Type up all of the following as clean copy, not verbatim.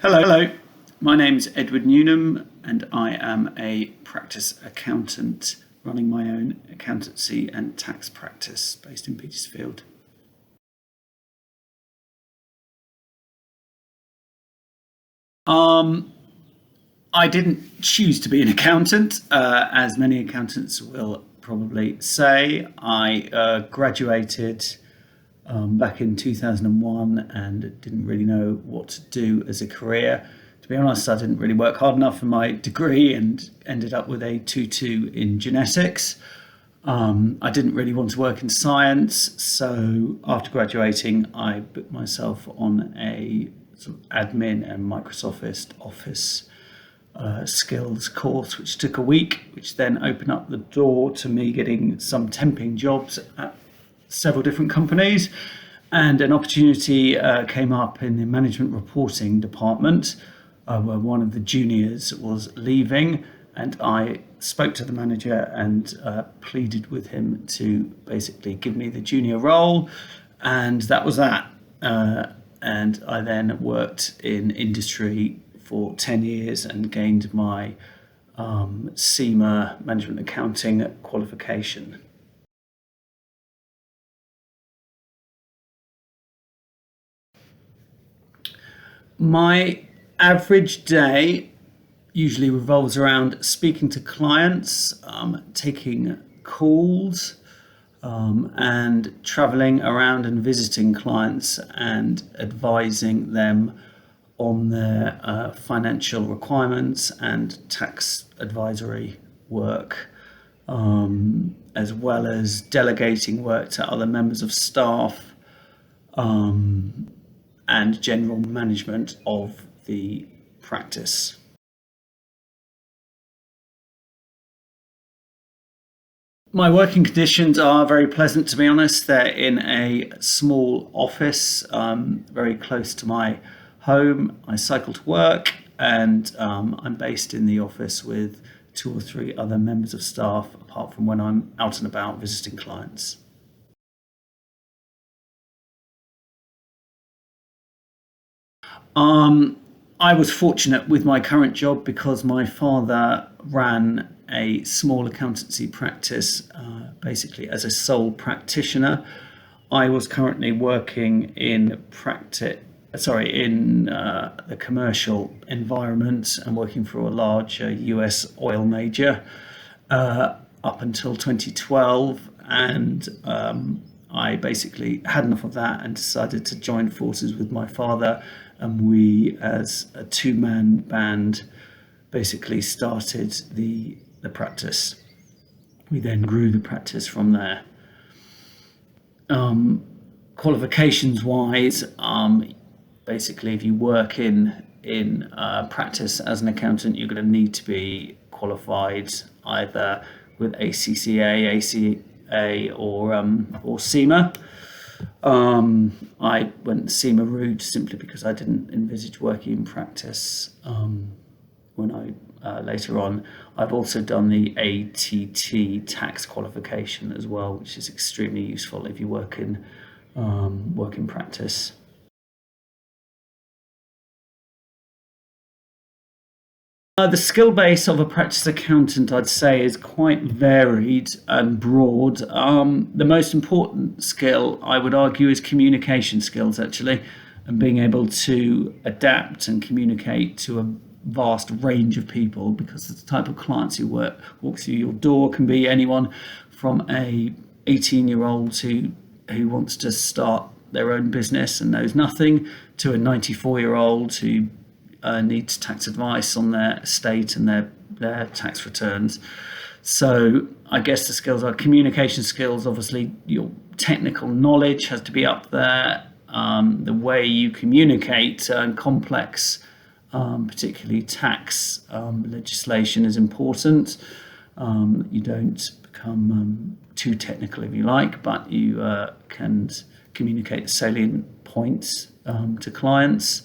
Hello, my name's Edward Newnham and I am a practice accountant running my own accountancy and tax practice based in Petersfield. I didn't choose to be an accountant, as many accountants will probably say. I graduated back in 2001 and didn't really know what to do as a career. To be honest, I didn't really work hard enough for my degree and ended up with a 2-2 in genetics. I didn't really want to work in science, so after graduating, I booked myself on a sort of admin and Microsoft Office skills course, which took a week, which then opened up the door to me getting some temping jobs at several different companies. And an opportunity came up in the management reporting department where one of the juniors was leaving, and I spoke to the manager and pleaded with him to basically give me the junior role, and that was that. And I then worked in industry for 10 years and gained my CIMA management accounting qualification. My average day usually revolves around speaking to clients, taking calls, and traveling around and visiting clients and advising them on their financial requirements and tax advisory work, as well as delegating work to other members of staff, and general management of the practice. My working conditions are very pleasant, to be honest. They're in a small office, very close to my home. I cycle to work, and I'm based in the office with 2 or 3 other members of staff, apart from when I'm out and about visiting clients. I was fortunate with my current job because my father ran a small accountancy practice, basically as a sole practitioner. I was currently working in the commercial environment and working for a large US oil major up until 2012, and I basically had enough of that and decided to join forces with my father, and we, as a two-man band, basically started the practice. We then grew the practice from there. Qualifications wise, basically, if you work in practice as an accountant, you're going to need to be qualified either with ACCA, ACA, or CIMA. I went the CIMA route simply because I didn't envisage working in practice when I later on. I've also done the ATT tax qualification as well, which is extremely useful if you work in practice. The skill base of a practice accountant, I'd say, is quite varied and broad. The most important skill, I would argue, is communication skills, actually, and being able to adapt and communicate to a vast range of people, because the type of clients who walk through your door can be anyone from a 18-year-old who wants to start their own business and knows nothing, to a 94-year-old who needs tax advice on their estate and their tax returns. So I guess the skills are communication skills. Obviously, your technical knowledge has to be up there. The way you communicate complex, particularly tax legislation, is important. You don't become too technical, if you like, but you can communicate the salient points to clients.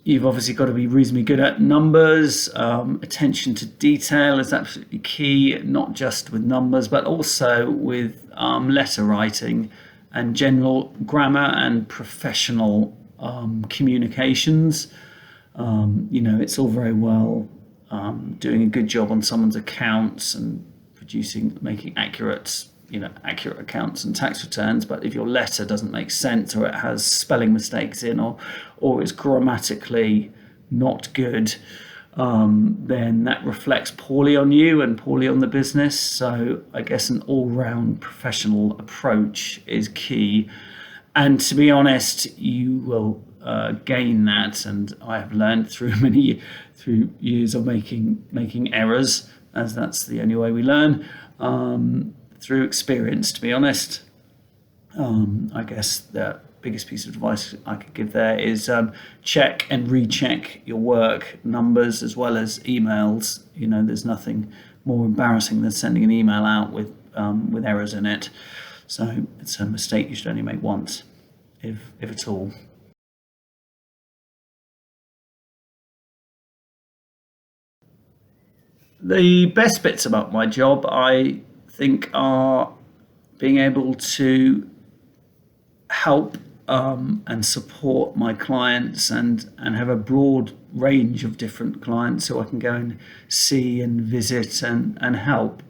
You've obviously got to be reasonably good at numbers. Attention to detail is absolutely key, not just with numbers, but also with letter writing and general grammar and professional communications. It's all very well doing a good job on someone's accounts and making accurate accounts and tax returns. But if your letter doesn't make sense, or it has spelling mistakes in, or it's grammatically not good, then that reflects poorly on you and poorly on the business. So I guess an all-round professional approach is key. And to be honest, you will gain that. And I have learned through years of making errors, as that's the only way we learn, through experience. To be honest, I guess the biggest piece of advice I could give there is check and recheck your work numbers as well as emails. There's nothing more embarrassing than sending an email out with errors in it. So it's a mistake you should only make once, if at all. The best bits about my job, I think, are being able to help and support my clients and have a broad range of different clients who I can go and see and visit and help.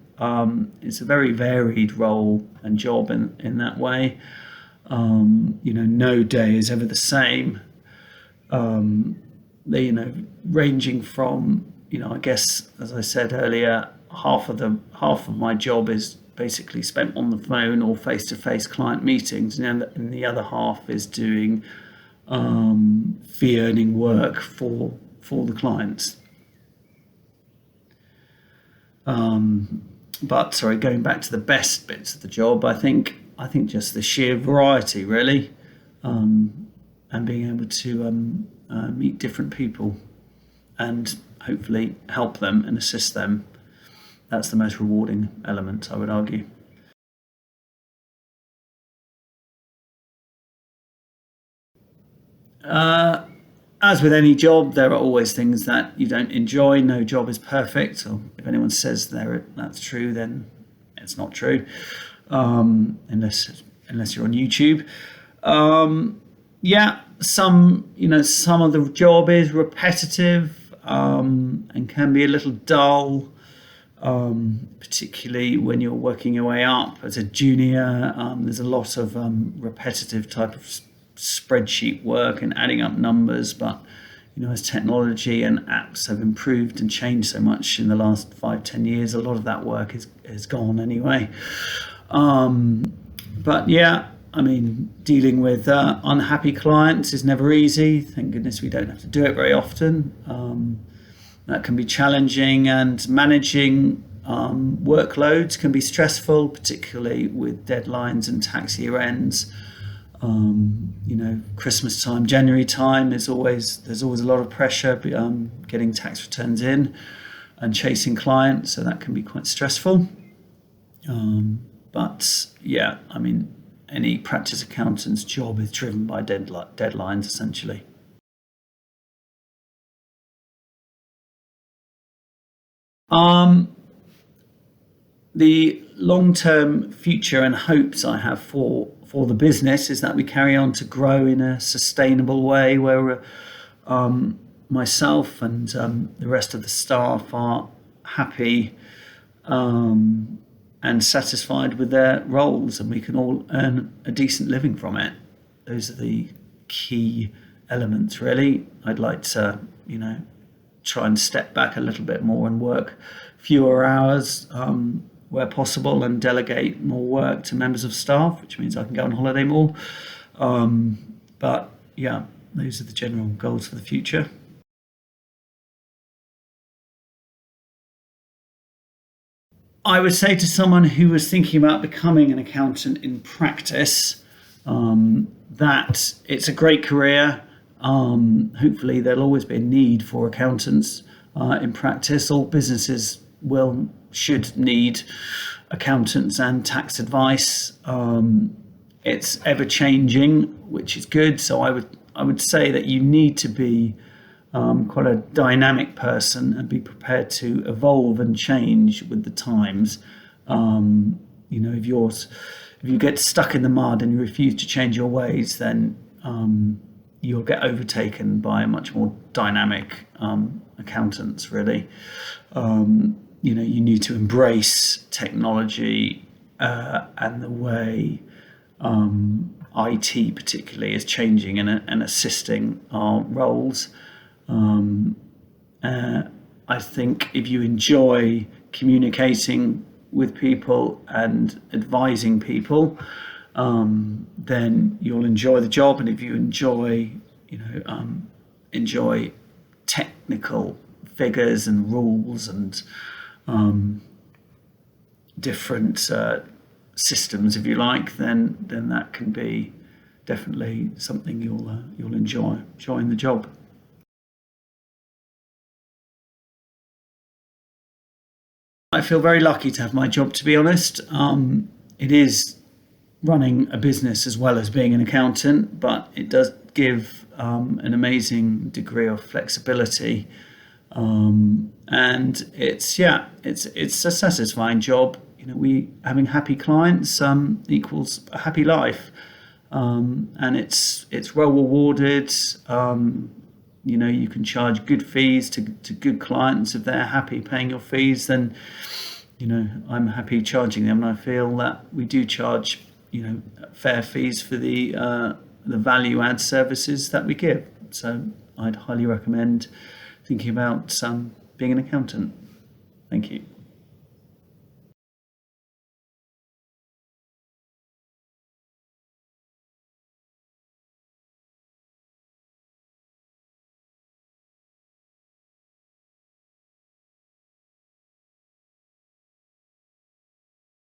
It's a very varied role and job in that way. No day is ever the same. Ranging from, I guess, as I said earlier, half of my job is basically spent on the phone or face-to-face client meetings, and the other half is doing fee earning work for the clients. But sorry, going back to the best bits of the job, I think just the sheer variety, really, and being able to meet different people and hopefully help them and assist them. That's the most rewarding element, I would argue. As with any job, there are always things that you don't enjoy. No job is perfect. Or if anyone says that's true, then it's not true, unless you're on YouTube. Yeah, some of the job is repetitive and can be a little dull. Particularly when you're working your way up as a junior. There's a lot of repetitive type of spreadsheet work and adding up numbers, but as technology and apps have improved and changed so much in the last 5-10 years, a lot of that work is gone anyway. But yeah, dealing with unhappy clients is never easy. Thank goodness we don't have to do it very often. That can be challenging, and managing workloads can be stressful, particularly with deadlines and tax year ends. Christmas time, January time, there's always a lot of pressure getting tax returns in and chasing clients, so that can be quite stressful. But yeah, any practice accountant's job is driven by deadlines, essentially. The long-term future and hopes I have for the business is that we carry on to grow in a sustainable way, where myself and the rest of the staff are happy and satisfied with their roles, and we can all earn a decent living from it. Those are the key elements, really. I'd like to, try and step back a little bit more and work fewer hours where possible, and delegate more work to members of staff, which means I can go on holiday more. But yeah, those are the general goals for the future. I would say to someone who was thinking about becoming an accountant in practice, that it's a great career. Hopefully there'll always be a need for accountants in practice. All businesses should need accountants and tax advice. It's ever changing, which is good. So I would say that you need to be quite a dynamic person and be prepared to evolve and change with the times. If you get stuck in the mud and you refuse to change your ways, then you'll get overtaken by much more dynamic accountants. Really, you need to embrace technology and the way IT particularly is changing and assisting our roles. I think if you enjoy communicating with people and advising people, then you'll enjoy the job. And if you enjoy technical figures and rules and different systems, if you like, then that can be definitely something you'll enjoying the job. I feel very lucky to have my job, to be honest. It is running a business as well as being an accountant, but it does give an amazing degree of flexibility. And it's a satisfying job. We having happy clients equals a happy life, and it's well rewarded. You can charge good fees to good clients. If they're happy paying your fees, then I'm happy charging them, and I feel that we do charge fair fees for the value add services that we give. So I'd highly recommend thinking about being an accountant. Thank you.